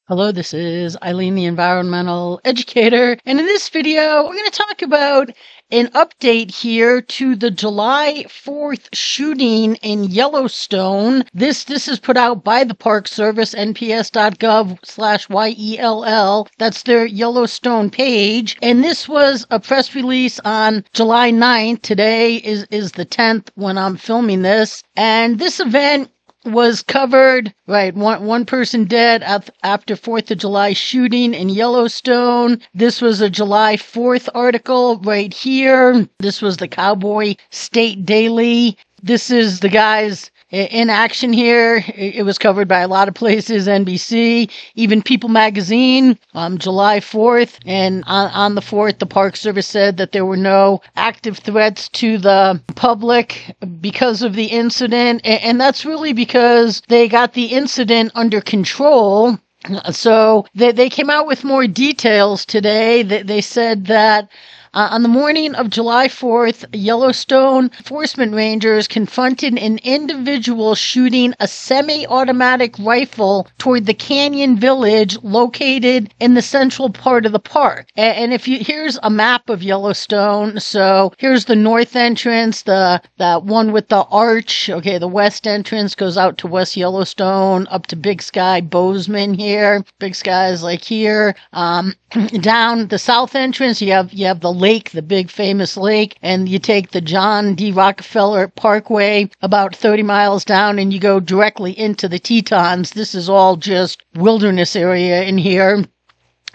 Hello, this is Eileen, the environmental educator, and in this video, we're going to talk about an update here to the July 4th shooting in Yellowstone. This is put out by the Park Service, nps.gov/YELL. That's their Yellowstone page. And this was a press release on July 9th. Today is the 10th when I'm filming this. And this event was covered, right, one person dead after 4th of July shooting in Yellowstone. This was a July 4th article right here. This was the Cowboy State Daily. This is the guys in action here. It was covered by a lot of places, NBC, even People Magazine, July 4th. And on the 4th, the Park Service said that there were no active threats to the public because of the incident. And that's really because they got the incident under control. So they came out with more details today. They said that on the morning of July 4th, Yellowstone enforcement rangers confronted an individual shooting a semi-automatic rifle toward the Canyon Village located in the central part of the park. And here's a map of Yellowstone. So here's the north entrance, that one with the arch. Okay, the west entrance goes out to West Yellowstone, up to Big Sky, Bozeman here. Big Sky is like here. Down the south entrance, you have the lake, the big famous lake, and you take the John D. Rockefeller Parkway about 30 miles down and you go directly into the Tetons. This is all just wilderness area in here.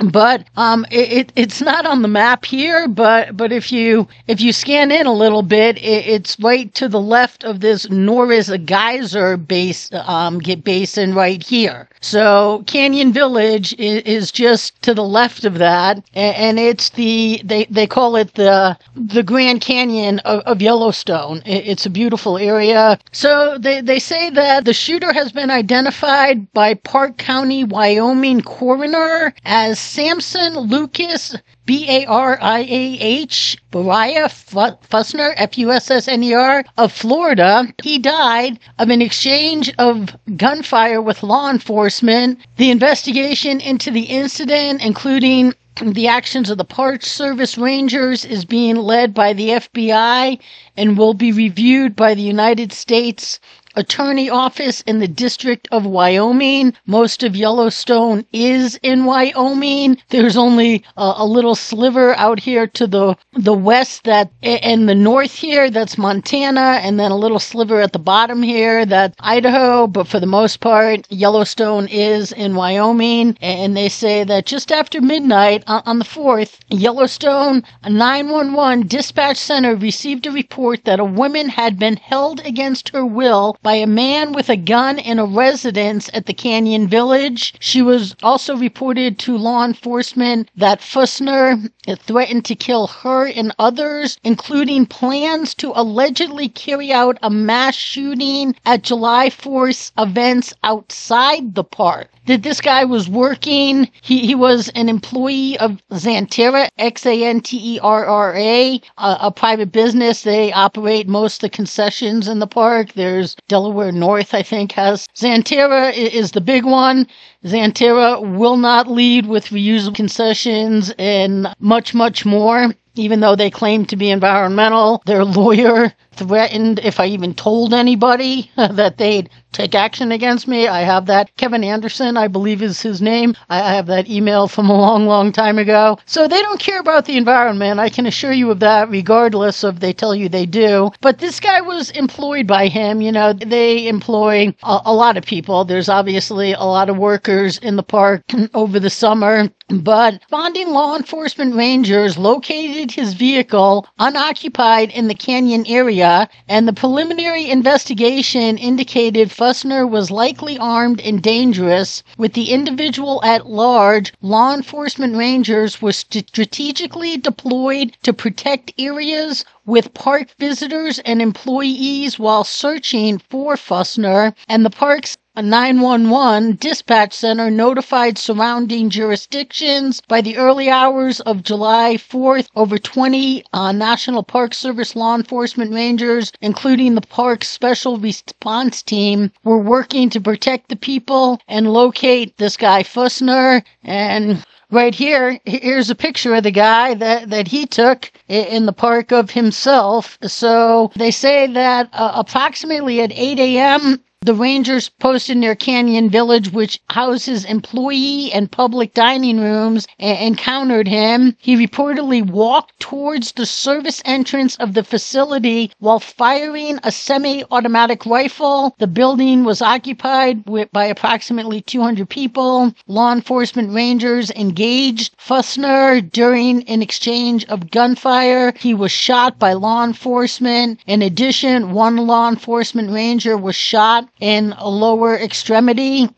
But it's not on the map here, but if you scan in a little bit, it's right to the left of this Norris Geyser basin right here. So Canyon Village is just to the left of that, and it's they call it the Grand Canyon of Yellowstone. It's a beautiful area. So they say that the shooter has been identified by Park County, Wyoming coroner as Samson Lucas, Bariah, Fussner, Fussner, of Florida. He died of an exchange of gunfire with law enforcement. The investigation into the incident, including the actions of the Park Service Rangers, is being led by the FBI and will be reviewed by the United States Attorney Office in the District of Wyoming. Most of Yellowstone is in Wyoming. There's only a little sliver out here to the west and the north here, that's Montana, and then a little sliver at the bottom here, that's Idaho. But for the most part, Yellowstone is in Wyoming. And they say that just after midnight on the 4th, Yellowstone 911 dispatch center received a report that a woman had been held against her will by a man with a gun in a residence at the Canyon Village. She was also reported to law enforcement that Fussner threatened to kill her and others, including plans to allegedly carry out a mass shooting at July 4th events outside the park. That this guy was working. He was an employee of Xanterra, Xanterra, a private business. They operate most of the concessions in the park. There's Delaware North, I think, has. Xanterra is the big one. Xanterra will not lead with reusable concessions and much, much more. Even though they claim to be environmental, their lawyer threatened if I even told anybody that they'd take action against me. I have that. Kevin Anderson, I believe is his name. I have that email from a long, long time ago. So they don't care about the environment. I can assure you of that, regardless of they tell you they do. But this guy was employed by him. You know, they employ a lot of people. There's obviously a lot of workers in the park over the summer. But responding law enforcement rangers located his vehicle unoccupied in the canyon area, and the preliminary investigation indicated Fussner was likely armed and dangerous. With the individual at large, law enforcement rangers were strategically deployed to protect areas with park visitors and employees while searching for Fussner, and the park's A 911 dispatch center notified surrounding jurisdictions by the early hours of July 4th. Over 20 National Park Service law enforcement rangers, including the park's special response team, were working to protect the people and locate this guy Fussner. And right here's a picture of the guy that he took in the park of himself. So they say that approximately at 8 a.m., the rangers posted near Canyon Village, which houses employee and public dining rooms, encountered him. He reportedly walked towards the service entrance of the facility while firing a semi-automatic rifle. The building was occupied by approximately 200 people. Law enforcement rangers engaged Fussner during an exchange of gunfire. He was shot by law enforcement. In addition, one law enforcement ranger was shot in a lower extremity.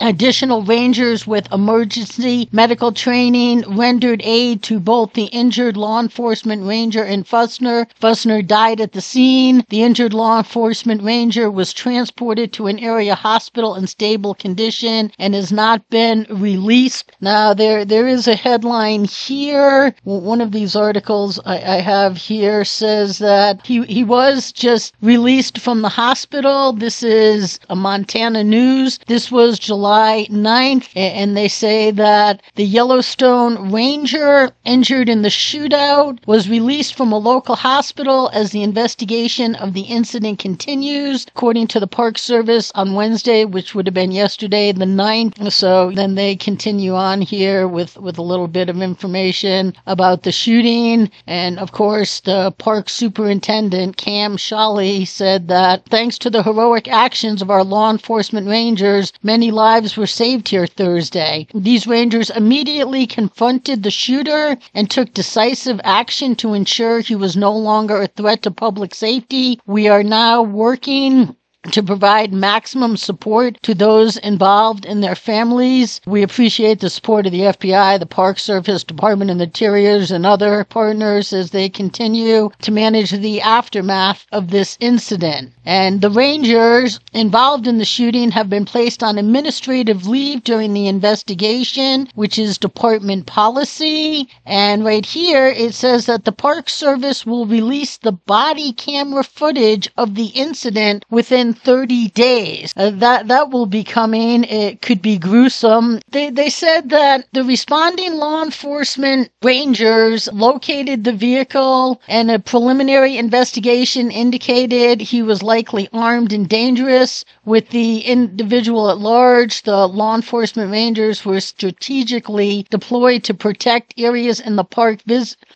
Additional rangers with emergency medical training rendered aid to both the injured law enforcement ranger and Fussner. Fussner died at the scene. The injured law enforcement ranger was transported to an area hospital in stable condition and has not been released. Now, there is a headline here. One of these articles I have here says that he was just released from the hospital. This is a Montana News. This was July 9th, and they say that the Yellowstone Ranger injured in the shootout was released from a local hospital as the investigation of the incident continues, according to the Park Service on Wednesday, which would have been yesterday, the 9th. So then they continue on here with a little bit of information about the shooting. And of course, the park superintendent, Cam Shawley, said that thanks to the heroic actions of our law enforcement rangers, many lives were saved here Thursday. These rangers immediately confronted the shooter and took decisive action to ensure he was no longer a threat to public safety. We are now working to provide maximum support to those involved and their families. We appreciate the support of the FBI, the Park Service, Department of Interiors, and other partners as they continue to manage the aftermath of this incident. And the rangers involved in the shooting have been placed on administrative leave during the investigation, which is department policy. And right here, it says that the Park Service will release the body camera footage of the incident within 30 days. That will be coming. It could be gruesome. They said that the responding law enforcement rangers located the vehicle, and a preliminary investigation indicated he was likely armed and dangerous. With the individual at large, the law enforcement rangers were strategically deployed to protect areas in the park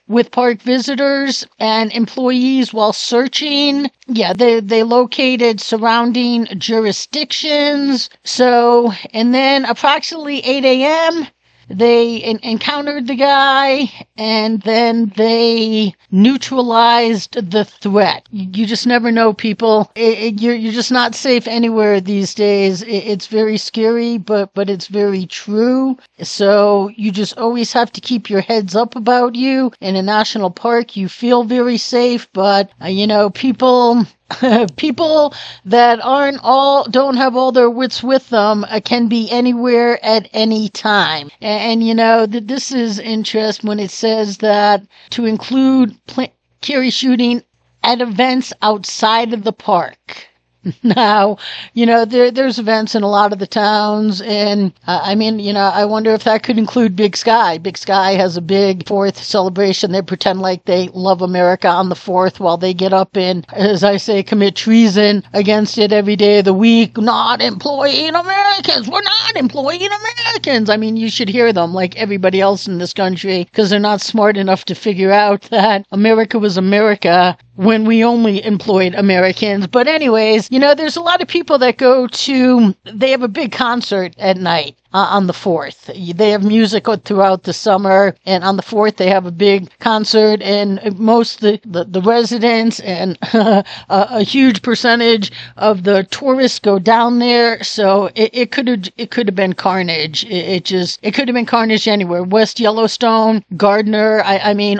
with park visitors and employees while searching. Yeah, they located surrounding jurisdictions. So, and then approximately 8 a.m., they encountered the guy, and then they neutralized the threat. You just never know, people. You're just not safe anywhere these days. It's very scary, but it's very true. So you just always have to keep your heads up about you. In a national park, you feel very safe, but, people that don't have all their wits with them can be anywhere at any time. And this is interesting when it says that to include carry shooting at events outside of the park. Now, there's events in a lot of the towns, and I wonder if that could include Big Sky. Big Sky has a big 4th celebration. They pretend like they love America on the 4th while they get up and, as I say, commit treason against it every day of the week. Not employing Americans! We're not employing Americans! I mean, you should hear them like everybody else in this country, because they're not smart enough to figure out that America was America when we only employed Americans. But anyways, there's a lot of people that they have a big concert at night on the 4th. They have music throughout the summer, and on the 4th they have a big concert, and most the residents and a huge percentage of the tourists go down there. So it could have been carnage. It could have been carnage anywhere. West Yellowstone, Gardner,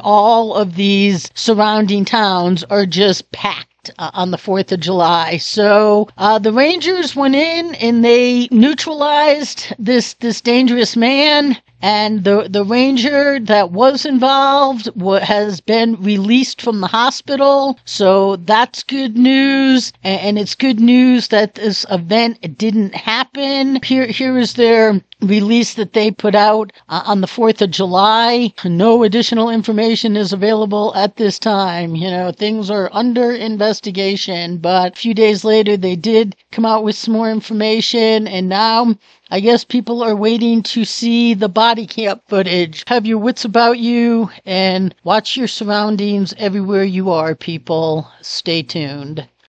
all of these surrounding towns are just packed. attacked on the 4th of July. So the Rangers went in and they neutralized this dangerous man. And the ranger that was involved has been released from the hospital. So that's good news. And it's good news that this event didn't happen. Here is their release that they put out on the 4th of July. No additional information is available at this time. You know, things are under investigation. But a few days later, they did come out with some more information. And now I guess people are waiting to see the body cam footage. Have your wits about you and watch your surroundings everywhere you are, people. Stay tuned.